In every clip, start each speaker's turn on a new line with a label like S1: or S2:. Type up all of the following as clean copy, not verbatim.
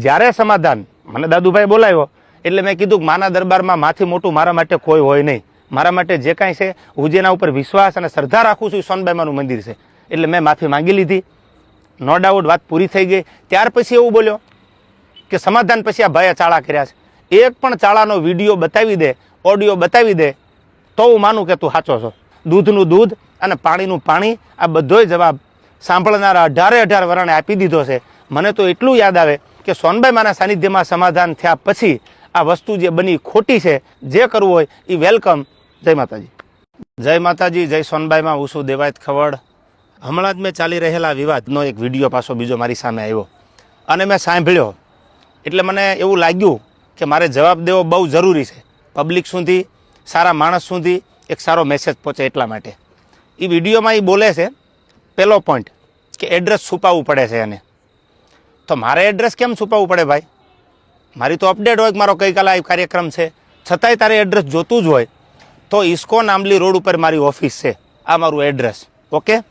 S1: જ્યારે સમાધાન મને દાદુભાઈ બોલાવ્યો એટલે મેં કીધું કે માના દરબારમાં માથી મોટું મારા માટે કોઈ હોય નહીં. મારા માટે જે કાંઈ છે હું જેના ઉપર વિશ્વાસ અને શ્રદ્ધા રાખું છું એ સોનબાઈમાનું મંદિર છે. એટલે મેં માફી માંગી લીધી. નો ડાઉટ વાત પૂરી થઈ ગઈ. ત્યાર પછી એવું બોલ્યો કે સમાધાન પછી આ ભાઈએ ચાળા કર્યા છે. એક પણ ચાળાનો વિડીયો બતાવી દે, ઓડિયો બતાવી દે તો હું માનું કે તું સાચો છો. દૂધનું દૂધ અને પાણીનું પાણી આ બધોય જવાબ સાંભળનારા 18 વરણે આપી દીધો છે. મને તો એટલું યાદ આવે કે સોનબાઈમાના સાનિધ્યમાં સમાધાન થયા પછી આ વસ્તુ જે બની ખોટી છે, જે કરવું હોય એ વેલકમ. જય માતાજી. જય માતાજી, જય સોનબાઈમાં. હું છું દેવાયત ખવડ. હમણાં જ મેં ચાલી રહેલા વિવાદનો એક વિડીયો પાછો બીજો મારી સામે આવ્યો અને મેં સાંભળ્યો એટલે મને એવું લાગ્યું કે મારે જવાબ દેવો બહુ જરૂરી છે. પબ્લિક સુધી, સારા માણસ સુધી એક સારો મેસેજ પહોંચે એટલા માટે. એ વિડીયોમાં એ બોલે છે પહેલો પોઈન્ટ કે એડ્રેસ છુપાવવું પડે છે એને. તો મારે એડ્રેસ કેમ છુપાવવું પડે ભાઈ? મારી તો અપડેટ હોય કે મારો ગઈકાલે આ કાર્યક્રમ છે, છતાંય તારે એડ્રેસ જોતું જ હોય તો ઇસ્કોન આંબલી રોડ ઉપર મારી ઓફિસ છે, આ મારું એડ્રેસ. ઓકે.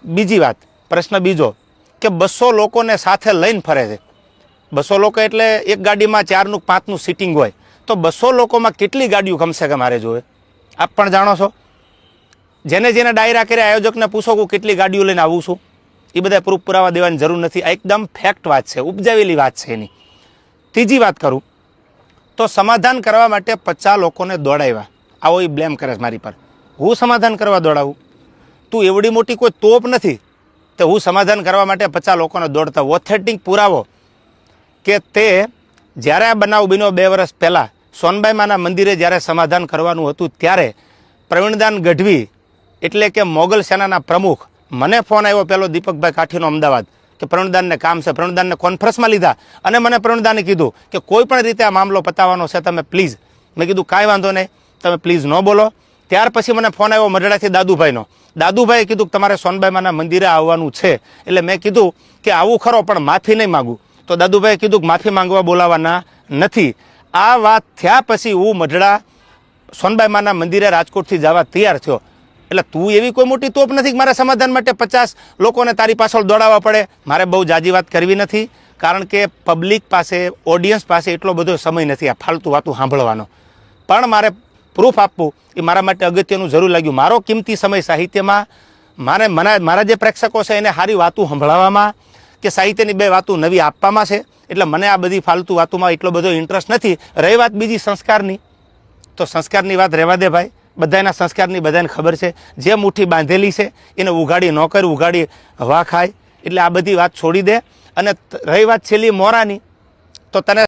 S1: બીજી વાત, પ્રશ્ન બીજો કે 200 લોકોને સાથે લઈને ફરે છે. 200 લોકો એટલે એક ગાડીમાં 4નું 5નું સીટિંગ હોય તો 200 લોકોમાં કેટલી ગાડીઓ કમસે કમ મારે જોવે? આપ પણ જાણો છો. જેને જેને ડાયરા કર્યા આયોજકને પૂછો કે કેટલી ગાડીઓ લઈને આવું છું, એ બધા પ્રૂફ પુરાવા દેવાની જરૂર નથી. આ એકદમ ફેક્ટ વાત છે, ઉપજાવેલી વાત છે એની. ત્રીજી વાત કરું તો સમાધાન કરવા માટે 50 લોકોને દોડાવ્યા. આવો એ બ્લેમ કરે છે મારી પર. હું સમાધાન કરવા દોડાવું? તું એવડી મોટી કોઈ તોપ નથી તો હું સમાધાન કરવા માટે 50 લોકોને દોડતા. ઓથેન્ટિક પુરાવો કે તે જ્યારે આ બનાવ બન્યો 2 વર્ષ પહેલાં સોનબાઈમાના મંદિરે જ્યારે સમાધાન કરવાનું હતું ત્યારે પ્રવીણદાન ગઢવી એટલે કે મોગલ સેનાના પ્રમુખ, મને ફોન આવ્યો પહેલો દીપકભાઈ કાઠીનો અમદાવાદ કે પ્રવીણદાનને કામ છે. પ્રવીણદાનને કોન્ફરન્સમાં લીધા અને મને પ્રવીણદાને કીધું કે કોઈ પણ રીતે આ મામલો પતાવવાનો છે, તમે પ્લીઝ. મેં કીધું કાંઈ વાંધો નહીં, તમે પ્લીઝ ન બોલો. ત્યાર પછી મને ફોન આવ્યો મઢડાથી દાદુભાઈનો. દાદુભાઈએ કીધું કે તમારે સોનબાઈમાના મંદિરે આવવાનું છે. એટલે મેં કીધું કે આવું ખરો પણ માફી નહીં માગું. તો દાદુભાઈએ કીધું કે માફી માંગવા બોલાવાના નથી. આ વાત થયા પછી હું મઢડા સોનબાઈમાના મંદિરે રાજકોટથી જવા તૈયાર થયો. એટલે તું એવી કોઈ મોટી તોપ નથી કે મારે સમાધાન માટે 50 લોકોને તારી પાછળ દોડાવવા પડે. મારે બહુ જાજી વાત કરવી નથી કારણ કે પબ્લિક પાસે, ઓડિયન્સ પાસે એટલો બધો સમય નથી આ ફાલતુ વાતું સાંભળવાનો. પણ મારે પ્રૂફ આપવું એ મારા માટે અગત્યનું જરૂર લાગ્યું. મારો કિંમતી સમય સાહિત્યમાં મારા જે પ્રેક્ષકો છે એને સારી વાતું સંભળાવવામાં કે સાહિત્યની 2 વાતું નવી આપવામાં છે. એટલે મને આ બધી ફાલતુ વાતોમાં એટલો બધો ઇન્ટરેસ્ટ નથી. રહી વાત બીજી સંસ્કારની, તો સંસ્કારની વાત રહેવા દે ભાઈ. બધાના સંસ્કારની બધાને ખબર છે. જે મુઠ્ઠી બાંધેલી છે એને ઉઘાડી ન કર, ઉઘાડી હવા ખાય. એટલે આ બધી વાત છોડી દે. અને રહી વાત છેલ્લી મોરાની, તો તને